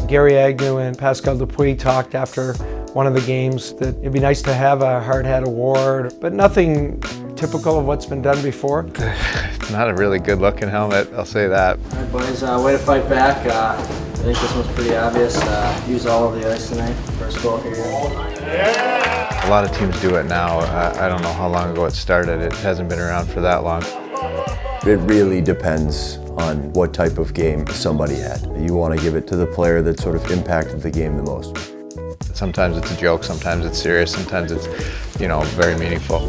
Gary Agnew and Pascal Dupuis talked after one of the games that it'd be nice to have a hard hat award, but nothing typical of what's been done before. It's not a really good looking helmet, I'll say that. All right, boys, way to fight back. I think this one's pretty obvious. Use all of the ice tonight. First goal here. A lot of teams do it now. I don't know how long ago it started. It hasn't been around for that long. It really depends on what type of game somebody had. You want to give it to the player that sort of impacted the game the most. Sometimes it's a joke, sometimes it's serious, sometimes it's, very meaningful.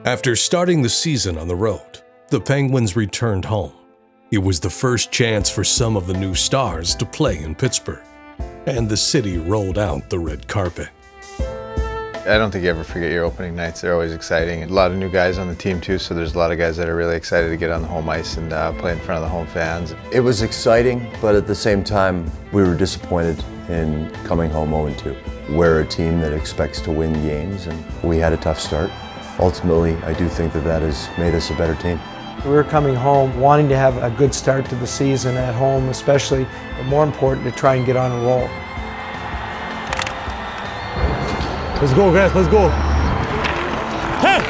After starting the season on the road, the Penguins returned home. It was the first chance for some of the new stars to play in Pittsburgh, and the city rolled out the red carpet. I don't think you ever forget your opening nights. They're always exciting. A lot of new guys on the team too, so there's a lot of guys that are really excited to get on the home ice and play in front of the home fans. It was exciting, but at the same time, we were disappointed in coming home 0-2. We're a team that expects to win games, and we had a tough start. Ultimately, I do think that has made us a better team. We were coming home wanting to have a good start to the season at home especially, but more important to try and get on a roll. Let's go, guys, let's go. Hey!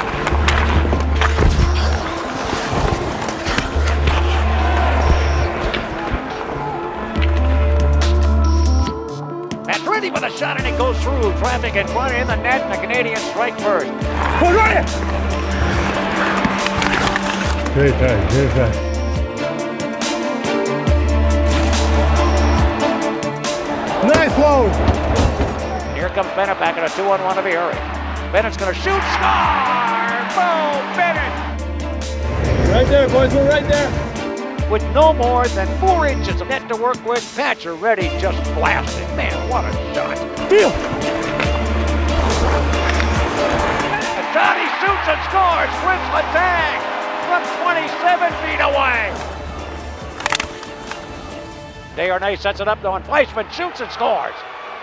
That's ready with a shot and it goes through. Traffic in front in the net and the Canadians strike first. Go right! Great time, great time. Nice load! Here comes Bennett back at a 2-on-1 of Erie. Bennett's gonna shoot, score! Boom, Bennett! Right there, boys, we're right there. With no more than 4 inches of net to work with, Thatcher ready just blasted. Man, what a shot! Deal! And Johnny shoots and scores! Fritz Letang from 27 feet away! Desharnais sets it up though, and Fleischmann shoots and scores!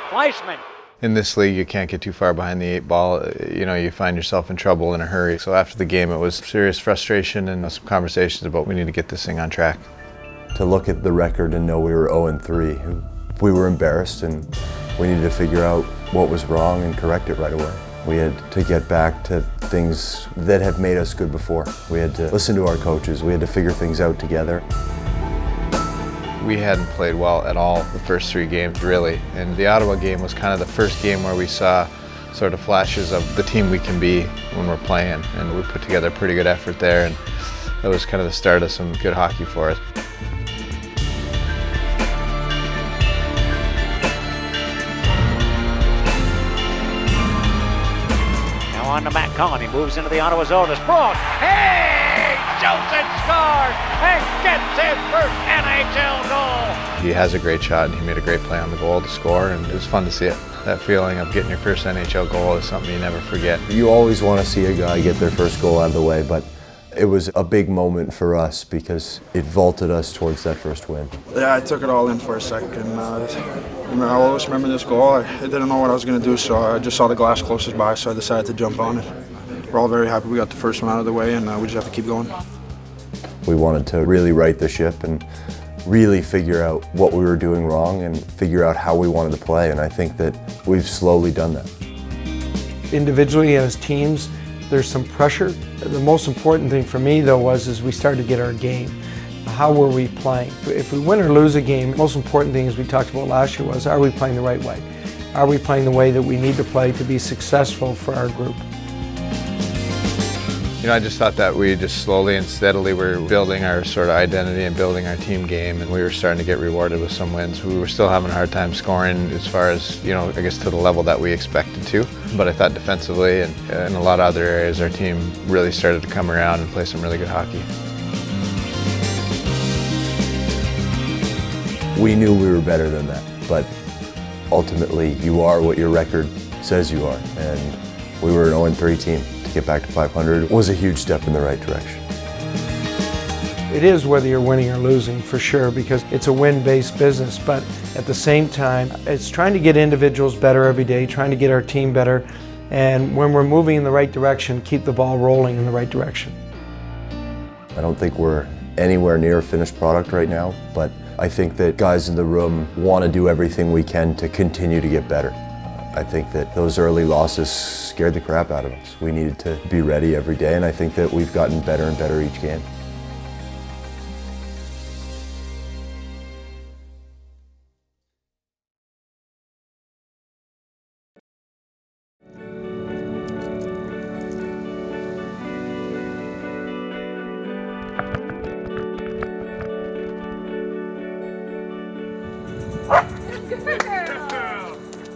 Fleischmann. In this league, you can't get too far behind the 8 ball. You find yourself in trouble in a hurry. So after the game, it was serious frustration and some conversations about we need to get this thing on track. To look at the record and know we were 0-3, we were embarrassed and we needed to figure out what was wrong and correct it right away. We had to get back to things that have made us good before. We had to listen to our coaches. We had to figure things out together. We hadn't played well at all the first 3 games, really. And the Ottawa game was kind of the first game where we saw sort of flashes of the team we can be when we're playing. And we put together a pretty good effort there, and that was kind of the start of some good hockey for us. Now on to Matt Cullen. He moves into the Ottawa zone. It's Braun. Hey! Shoots and scores and gets his first NHL goal. He has a great shot and he made a great play on the goal to score, and it was fun to see it. That feeling of getting your first NHL goal is something you never forget. You always want to see a guy get their first goal out of the way, but it was a big moment for us because it vaulted us towards that first win. Yeah, I took it all in for a second. I always remember this goal. I didn't know what I was going to do, so I just saw the glass closest by, so I decided to jump on it. We're all very happy we got the first one out of the way, and we just have to keep going. We wanted to really right the ship and really figure out what we were doing wrong and figure out how we wanted to play, and I think that we've slowly done that. Individually as teams, there's some pressure. The most important thing for me though was we started to get our game. How were we playing? If we win or lose a game, the most important thing as we talked about last year was, are we playing the right way? Are we playing the way that we need to play to be successful for our group? I just thought that we just slowly and steadily were building our sort of identity and building our team game, and we were starting to get rewarded with some wins. We were still having a hard time scoring as far as, I guess to the level that we expected to. But I thought defensively and in a lot of other areas, our team really started to come around and play some really good hockey. We knew we were better than that. but ultimately you are what your record says you are. And we were an 0-3 team. To get back to 500 was a huge step in the right direction. It is whether you're winning or losing, for sure, because it's a win-based business, but at the same time, it's trying to get individuals better every day, trying to get our team better, and when we're moving in the right direction, keep the ball rolling in the right direction. I don't think we're anywhere near a finished product right now, but I think that guys in the room want to do everything we can to continue to get better. I think that those early losses scared the crap out of us. We needed to be ready every day, and I think that we've gotten better and better each game.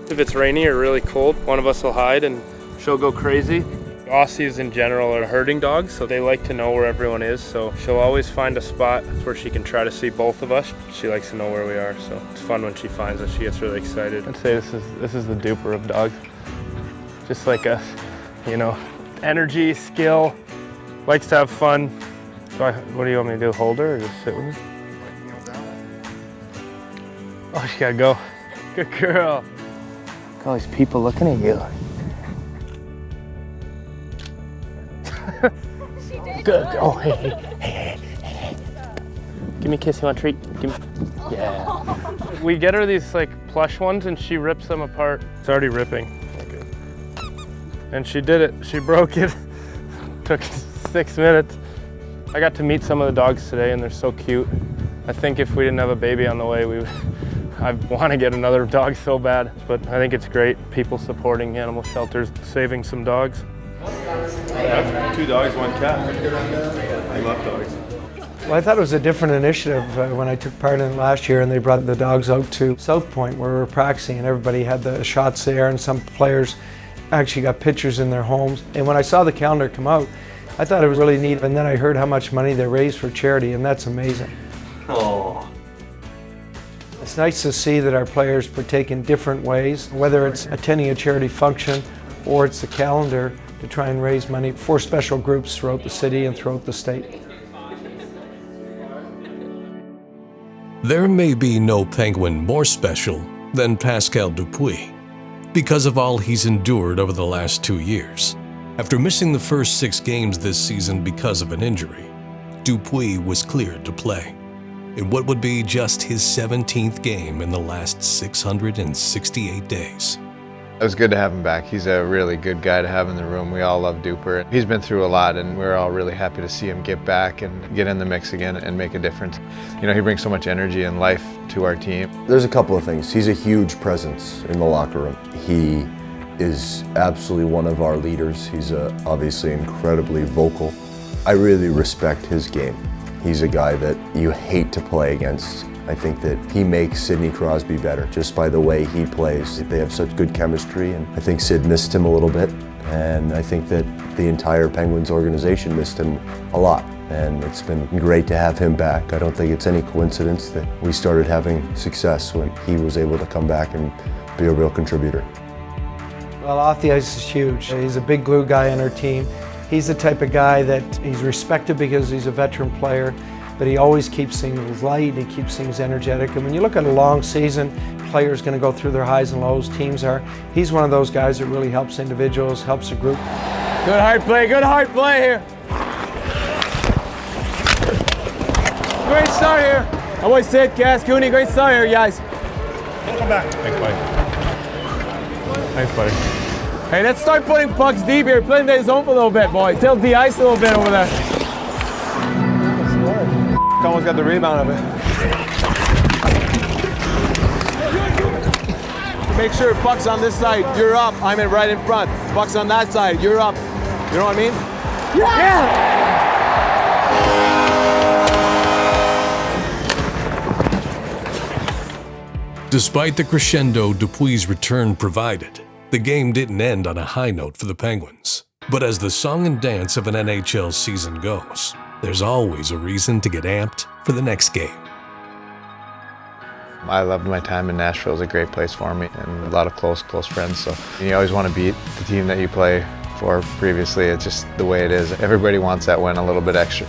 If it's rainy or really cold, one of us will hide and she'll go crazy. Aussies in general are herding dogs, so they like to know where everyone is, so she'll always find a spot where she can try to see both of us. She likes to know where we are, so it's fun when she finds us. She gets really excited. I'd say this is the duper of dogs. Just like us, you know, energy, skill, likes to have fun. So what do you want me to do, hold her or just sit with her? Oh, she gotta go. Good girl. Look at all these people looking at you. Good. Oh, hey. Give me a kiss. You want a treat? Yeah. We get her these like plush ones and she rips them apart. It's already ripping. And she did it. She broke it. Took 6 minutes. I got to meet some of the dogs today and they're so cute. I think if we didn't have a baby on the way, I want to get another dog so bad, but I think it's great. People supporting animal shelters, saving some dogs. I have 2 dogs, 1 cat. I love dogs. Well, I thought it was a different initiative when I took part in it last year and they brought the dogs out to South Point where we were practicing and everybody had the shots there and some players actually got pictures in their homes. And when I saw the calendar come out, I thought it was really neat. And then I heard how much money they raised for charity, and that's amazing. Oh. It's nice to see that our players partake in different ways, whether it's attending a charity function or it's the calendar to try and raise money for special groups throughout the city and throughout the state. There may be no Penguin more special than Pascal Dupuis because of all he's endured over the last 2 years. After missing the first 6 games this season because of an injury, Dupuis was cleared to play in what would be just his 17th game in the last 668 days. It was good to have him back. He's a really good guy to have in the room. We all love Duper. He's been through a lot and we're all really happy to see him get back and get in the mix again and make a difference. You know, he brings so much energy and life to our team. There's a couple of things. He's a huge presence in the locker room. He is absolutely one of our leaders. He's obviously incredibly vocal. I really respect his game. He's a guy that you hate to play against. I think that he makes Sidney Crosby better just by the way he plays. They have such good chemistry, and I think Sid missed him a little bit, and I think that the entire Penguins organization missed him a lot, and it's been great to have him back. I don't think it's any coincidence that we started having success when he was able to come back and be a real contributor. Well, off the ice is huge. He's a big glue guy on our team. He's the type of guy that he's respected because he's a veteran player, but he always keeps things light, he keeps things energetic. And when you look at a long season, players going to go through their highs and lows, teams are. He's one of those guys that really helps individuals, helps a group. Good hard play here. Great start here. I always said, Cass, Cooney, great start here, guys. Come back. Thanks, buddy. Thanks, buddy. Hey, let's start putting pucks deep here. Play in the zone for a little bit, boy. Tilt the ice a little bit over there. Almost got the rebound of it. Make sure puck's on this side, you're up. I'm in right in front. Puck's on that side, you're up. You know what I mean? Yeah! Despite the crescendo Dupuis' return provided, the game didn't end on a high note for the Penguins. But as the song and dance of an NHL season goes, there's always a reason to get amped for the next game. I loved my time in Nashville. It was a great place for me and a lot of close friends. So you always want to beat the team that you play for previously. It's just the way it is. Everybody wants that win a little bit extra.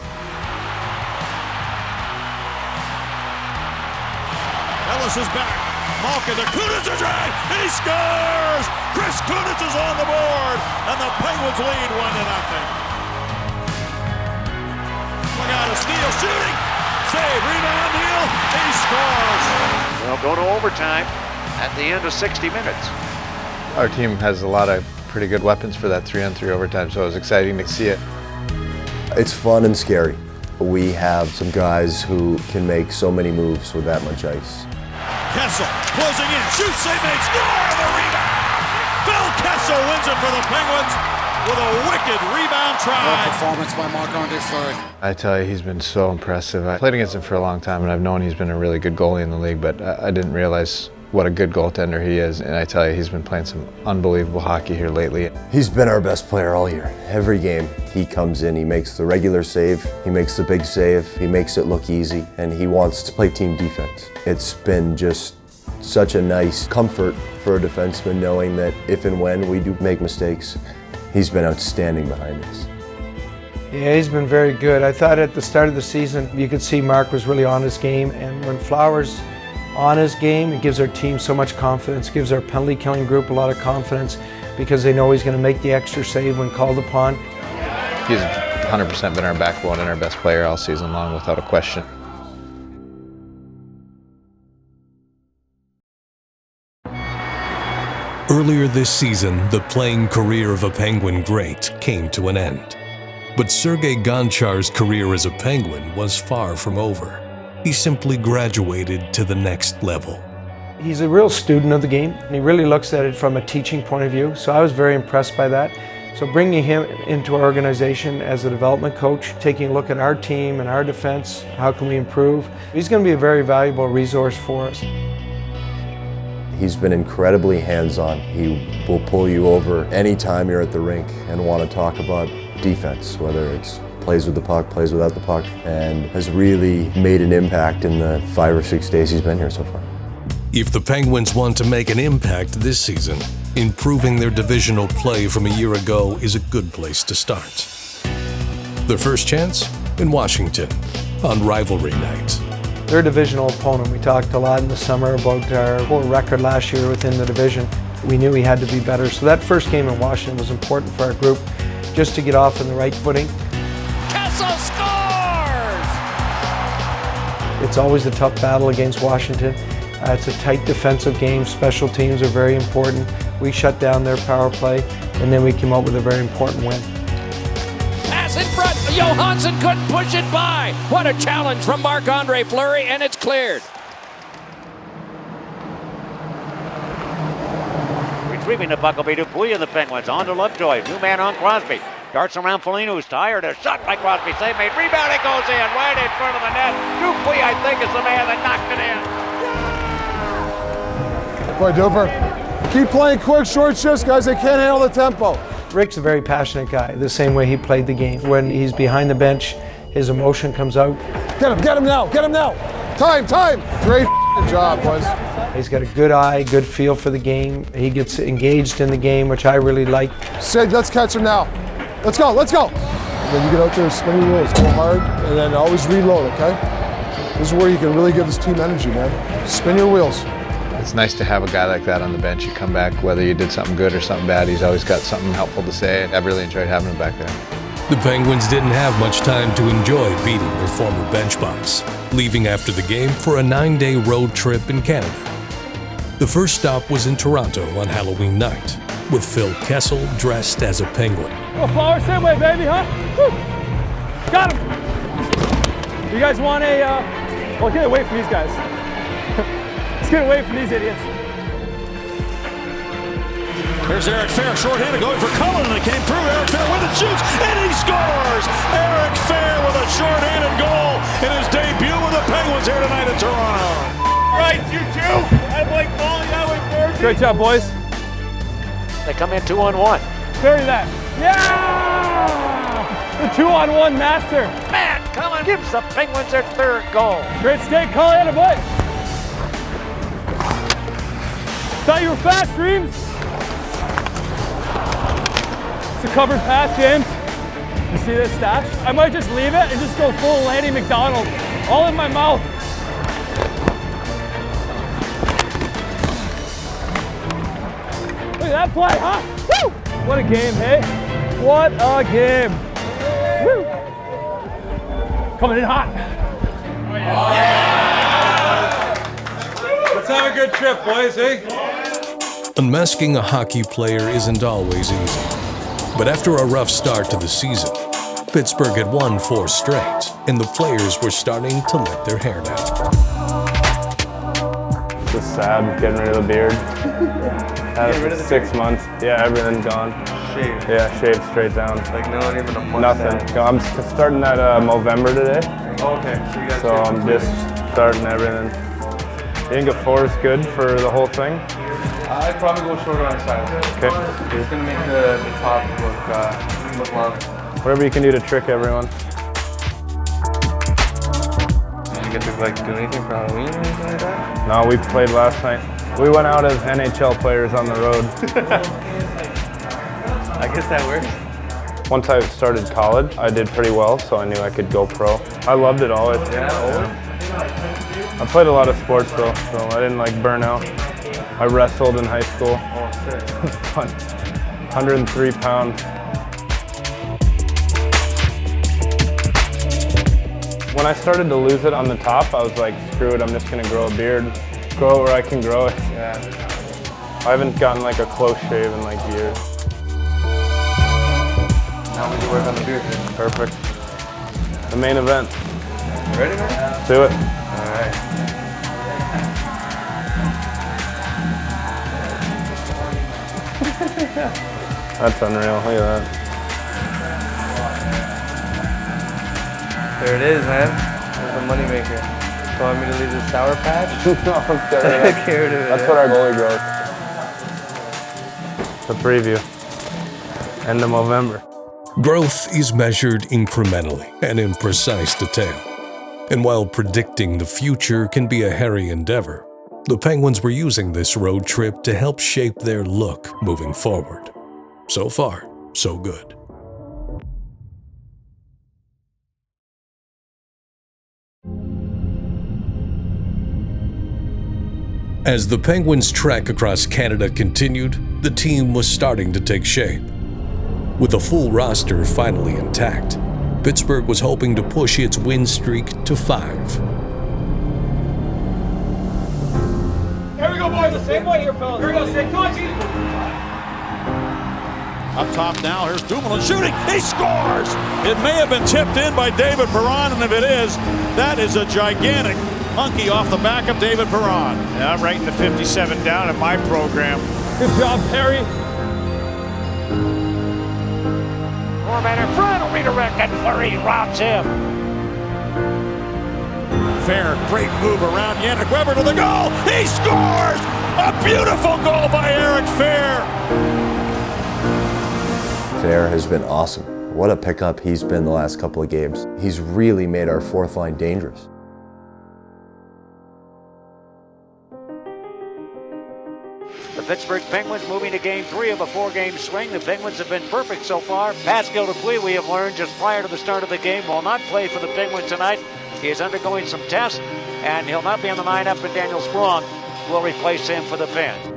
Ellis is back. Malkin to Kunitz is right, and he scores! Chris Kunitz is on the board, and the Penguins lead 1-0. Look out, a steal, shooting! Save, rebound, Neal, he scores! We'll go to overtime at the end of 60 minutes. Our team has a lot of pretty good weapons for that 3-on-3 overtime, so it was exciting to see it. It's fun and scary. We have some guys who can make so many moves with that much ice. Kessel closing in, shoots, save, made, score, the rebound! Phil Kessel wins it for the Penguins with a wicked rebound try. Good performance by Marc-Andre Fleury. I tell you, he's been so impressive. I played against him for a long time, and I've known he's been a really good goalie in the league, but I didn't realize what a good goaltender he is, and I tell you, he's been playing some unbelievable hockey here lately. He's been our best player all year. Every game, he comes in, he makes the regular save, he makes the big save, he makes it look easy, and he wants to play team defense. It's been just such a nice comfort for a defenseman knowing that if and when we do make mistakes, he's been outstanding behind us. Yeah, he's been very good. I thought at the start of the season, you could see Mark was really on his game, and when Flowers on his game, it gives our team so much confidence, gives our penalty killing group a lot of confidence because they know he's going to make the extra save when called upon. He's 100% been our backbone and our best player all season long, without a question. Earlier this season, the playing career of a Penguin great came to an end. But Sergei Gonchar's career as a Penguin was far from over. He simply graduated to the next level. He's a real student of the game, and he really looks at it from a teaching point of view, so I was very impressed by that. So bringing him into our organization as a development coach, taking a look at our team and our defense, how can we improve, he's going to be a very valuable resource for us. He's been incredibly hands-on. He will pull you over anytime you're at the rink and want to talk about defense, whether it's plays with the puck, plays without the puck, and has really made an impact in the 5 or 6 days he's been here so far. If the Penguins want to make an impact this season, improving their divisional play from a year ago is a good place to start. Their first chance? In Washington, on rivalry night. They're a divisional opponent. We talked a lot in the summer about our poor record last year within the division. We knew we had to be better, so that first game in Washington was important for our group, just to get off on the right footing. Kessel scores! It's always a tough battle against Washington. It's a tight defensive game. Special teams are very important. We shut down their power play, and then we came out with a very important win. Pass in front. Johansson couldn't push it by. What a challenge from Marc-Andre Fleury, and it's cleared. Retrieving the puck will be Dupuis and the Penguins. On to Lovejoy. New man on Crosby. Darts around Foligno, who's tired. A shot by Crosby. Save made. Rebound. It goes in right in front of the net. Dupuis, I think, is the man that knocked it in. Boy, Duper. Keep playing quick, short shifts, guys. They can't handle the tempo. Rick's a very passionate guy, the same way he played the game. When he's behind the bench, his emotion comes out. Get him now, get him now. Time. Great job, boys. He's got a good eye, good feel for the game. He gets engaged in the game, which I really like. Sid, let's catch him now. Let's go. And then you get out there, spin your wheels, go hard, and then always reload, okay? This is where you can really give this team energy, man. Spin your wheels. It's nice to have a guy like that on the bench. You come back, whether you did something good or something bad, he's always got something helpful to say. I've really enjoyed having him back there. The Penguins didn't have much time to enjoy beating their former bench boss, leaving after the game for a 9-day road trip in Canada. The first stop was in Toronto on Halloween night, with Phil Kessel dressed as a penguin. Go Flowers, same way, baby, huh? Woo. Got him! You guys want a, well, get away from these guys. Let's get away from these idiots. Here's Eric Fair, short-handed, going for Cullen, and it came through. Eric Fair with it, shoots, and he scores! Eric Fair with a short-handed goal in his debut with the Penguins here tonight in Toronto. Right, you two. I Blake Foley, that way forward. Great job, boys. They come in 2-on-1. Bury that. Yeah! The 2-on-1 master. Man, Cullen gives the Penguins their third goal. Great skate, Cullen, boy. Thought you were fast, Dreams. It's a covered pass, James. You see this stash? I might just leave it and just go full Lanny McDonald. All in my mouth. Look at that play, huh? Woo! What a game, hey? What a game. Woo! Coming in hot. Oh, yeah. Let's have a good trip, boys, eh? Unmasking a hockey player isn't always easy. But after a rough start to the season, Pittsburgh had won 4 straight, and the players were starting to let their hair down. Just sad, getting rid of the beard. Had it for 6 months. Yeah, everything's gone. Shaved? Yeah, shaved straight down. Like not even a month? Nothing. I'm starting that Movember today. Oh, okay. So I'm just starting everything. You think a 4 is good for the whole thing? I'd probably go shorter on sides. Okay. It's gonna make the top look long. Whatever you can do to trick everyone. Did you get to like do anything for Halloween or anything like that? No, we played last night. We went out as NHL players on the road. I guess that works. Once I started college, I did pretty well, so I knew I could go pro. I loved it always. Yeah, always? I played a lot of sports though, so I didn't like burn out. I wrestled in high school. Oh, shit. It was fun. 103 pounds. When I started to lose it on the top, I was like, screw it, I'm just gonna grow a beard. Grow it where I can grow it. Yeah. I haven't gotten like a close shave in like years. Now we can work on the beard. Perfect. The main event. Ready, man? Let's do it. All right. That's unreal, look at that. There it is, man. There's the moneymaker. You want me to leave the Sour Patch? No, I'm sorry. Get rid of it. That's what our goalie grows. The preview. End of November. Growth is measured incrementally and in precise detail. And while predicting the future can be a hairy endeavor, the Penguins were using this road trip to help shape their look moving forward. So far, so good. As the Penguins' trek across Canada continued, the team was starting to take shape. With a full roster finally intact, Pittsburgh was hoping to push its win streak to 5. Here we go, boys. The same way here, fellas. Here we go. Stay touchy. Up top now, here's Dumoulin shooting. He scores! It may have been tipped in by David Perron, and if it is, that is a gigantic monkey off the back of David Perron. Yeah, I'm writing the 57 down in my program. Good job, Perry. Four-man in front, redirect, and Fleury robs him. Fair, great move around Yannick Weber to the goal. He scores! A beautiful goal by Eric Fair. Fair has been awesome. What a pickup he's been the last couple of games. He's really made our fourth line dangerous. The Pittsburgh Penguins moving to Game 3 of a 4-game swing. The Penguins have been perfect so far. Pascal Dupuis, we have learned just prior to the start of the game, will not play for the Penguins tonight. He is undergoing some tests, and he'll not be on the lineup, and Daniel Sprong will replace him for the Pens.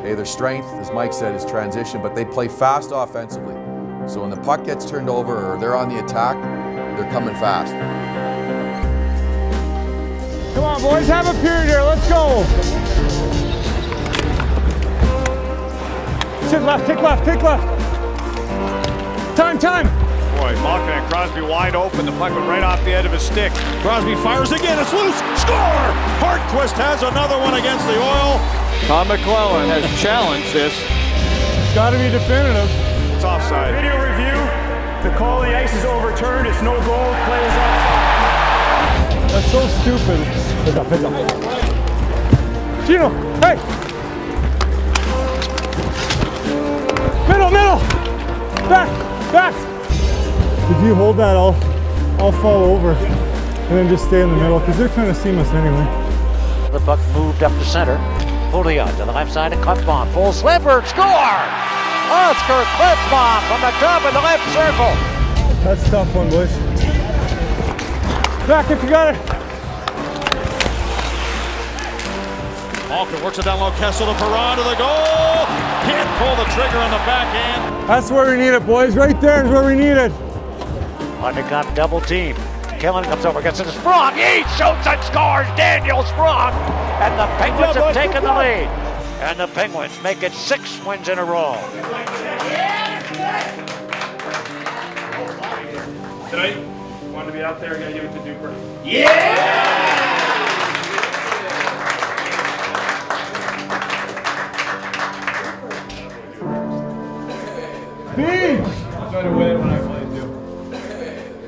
Hey, their strength, as Mike said, is transition, but they play fast offensively. So when the puck gets turned over or they're on the attack, they're coming fast. Come on, boys. Have a period here. Let's go. Sit left, take left, take left. Time. Boy, Malkin and Crosby wide open. The puck went right off the edge of his stick. Crosby fires again, it's loose, score! Hartquist has another one against the Oil. Tom McClellan has challenged this. Got to be definitive. It's offside. Video review. The call of the ice is overturned. It's no goal. Play is offside. That's so stupid. Pick up. Gino, hey! Middle! Back! If you hold that, I'll fall over and then just stay in the middle because they're trying to seam us anyway. The puck moved up to center. Pouliot to the left side of Klefbom. Full slipper, score! Oscar Klefbom from the top of the left circle. That's a tough one, boys. Back if you got it. Malkin works it down low. Kessel to Perron to the goal. Can't pull the trigger on the backhand. That's where we need it, boys. Right there is where we need it. Undercut double team. Killen comes over, gets it to Sprong. He shoots and scores. Daniel Sprong. And the Penguins have taken the lead. And the Penguins make it 6 wins in a row. Tonight, wanted to be out there, I gotta give it to Duper.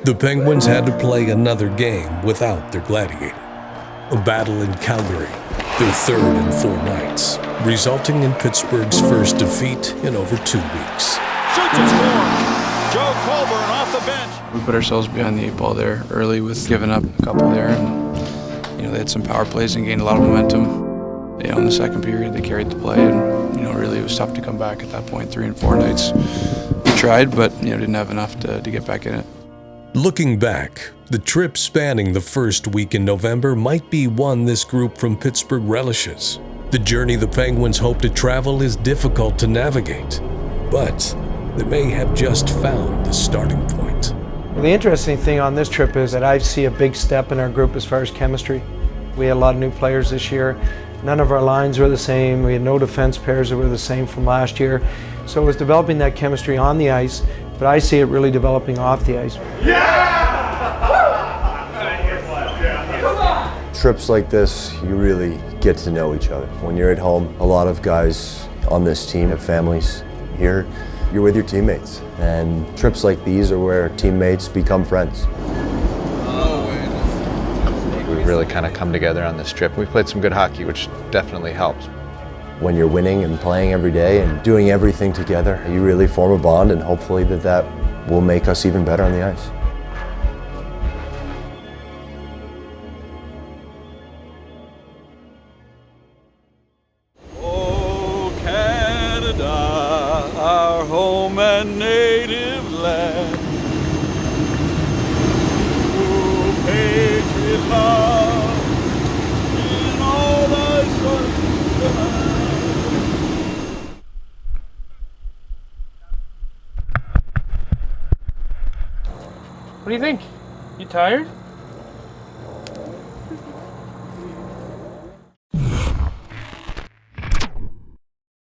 The Penguins had to play another game without their gladiator. A battle in Calgary, their third in 4 nights, resulting in Pittsburgh's first defeat in over 2 weeks. Shoots and scores. Joe Colburn off the bench. We put ourselves behind the 8 ball there early with giving up a couple there, and they had some power plays and gained a lot of momentum. In the second period, they carried the play, and really it was tough to come back at that point. 3 and 4 nights, we tried, but didn't have enough to get back in it. Looking back, the trip spanning the first week in November might be one this group from Pittsburgh relishes. The journey the Penguins hope to travel is difficult to navigate, but they may have just found the starting point. Well, the interesting thing on this trip is that I see a big step in our group as far as chemistry. We had a lot of new players this year. None of our lines were the same. We had no defense pairs that were the same from last year. So it was developing that chemistry on the ice, but I see it really developing off the ice. Trips like this, you really get to know each other. When you're at home, a lot of guys on this team have families. Here, you're with your teammates. And trips like these are where teammates become friends. We've really kind of come together on this trip. We've played some good hockey, which definitely helps. When you're winning and playing every day and doing everything together, you really form a bond, and hopefully that will make us even better on the ice. Oh, Canada, our home and native land. Oh, patriot love in all thy sons. What do you think? You tired?